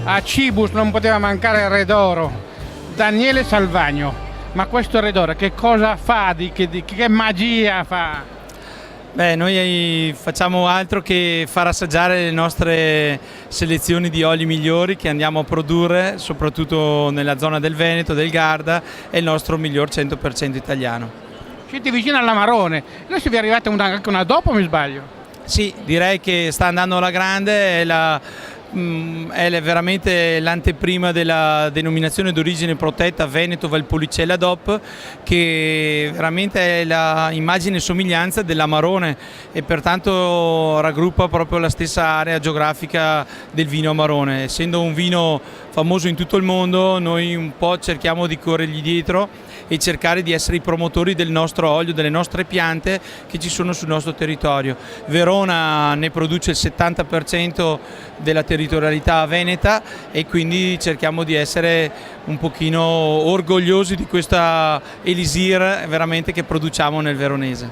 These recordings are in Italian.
A Cibus non poteva mancare il Redoro. Daniele Salvagno, ma questo Redoro che cosa fa? Che magia fa? Beh, noi facciamo altro che far assaggiare le nostre selezioni di oli migliori che andiamo a produrre, soprattutto nella zona del Veneto, del Garda, è il nostro miglior 100% italiano. Siete vicino all'Amarone, adesso vi è arrivata anche una dopo, mi sbaglio? Sì, direi che sta andando alla grande, è veramente l'anteprima della denominazione d'origine protetta Veneto Valpolicella DOP, che veramente è l'immagine e somiglianza dell'Amarone e pertanto raggruppa proprio la stessa area geografica del vino Amarone. Essendo un vino famoso in tutto il mondo, noi un po' cerchiamo di corrergli dietro e cercare di essere i promotori del nostro olio, delle nostre piante che ci sono sul nostro territorio. Verona ne produce il 70% della territorialità veneta e quindi cerchiamo di essere un pochino orgogliosi di questa elisir veramente che produciamo nel veronese.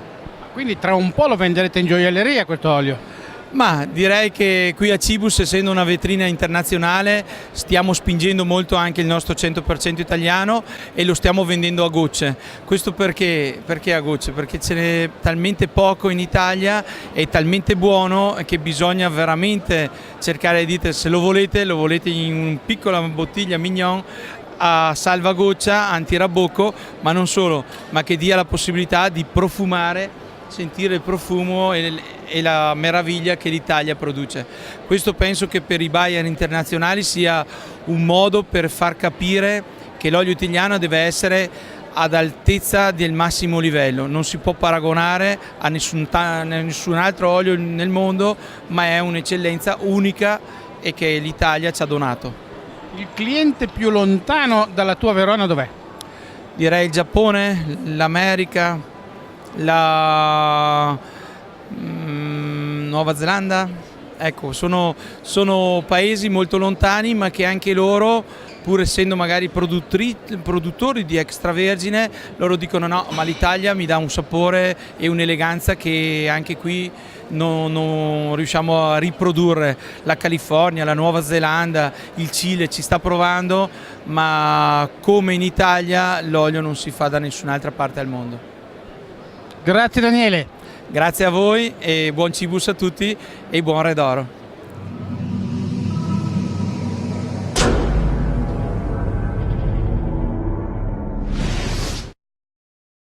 Quindi tra un po' lo venderete in gioielleria questo olio? Ma direi che qui a Cibus, essendo una vetrina internazionale, stiamo spingendo molto anche il nostro 100% italiano e lo stiamo vendendo a gocce. Questo perché a gocce? Perché ce n'è talmente poco in Italia, è talmente buono che bisogna veramente cercare di dire se lo volete in una piccola bottiglia mignon a salvagoccia, antirabocco, ma non solo, ma che dia la possibilità di profumare, sentire il profumo e la meraviglia che l'Italia produce. Questo penso che per i buyer internazionali sia un modo per far capire che l'olio italiano deve essere ad altezza del massimo livello, non si può paragonare a nessun altro olio nel mondo, ma è un'eccellenza unica e che l'Italia ci ha donato. Il cliente più lontano dalla tua Verona dov'è? Direi il Giappone, l'America, la Nuova Zelanda, ecco, sono paesi molto lontani ma che anche loro, pur essendo magari produttori di extravergine, loro dicono no, ma l'Italia mi dà un sapore e un'eleganza che anche qui non riusciamo a riprodurre. La California, la Nuova Zelanda, il Cile ci sta provando, ma come in Italia l'olio non si fa da nessun'altra parte al mondo. Grazie Daniele. Grazie a voi e buon Cibus a tutti e buon Redoro.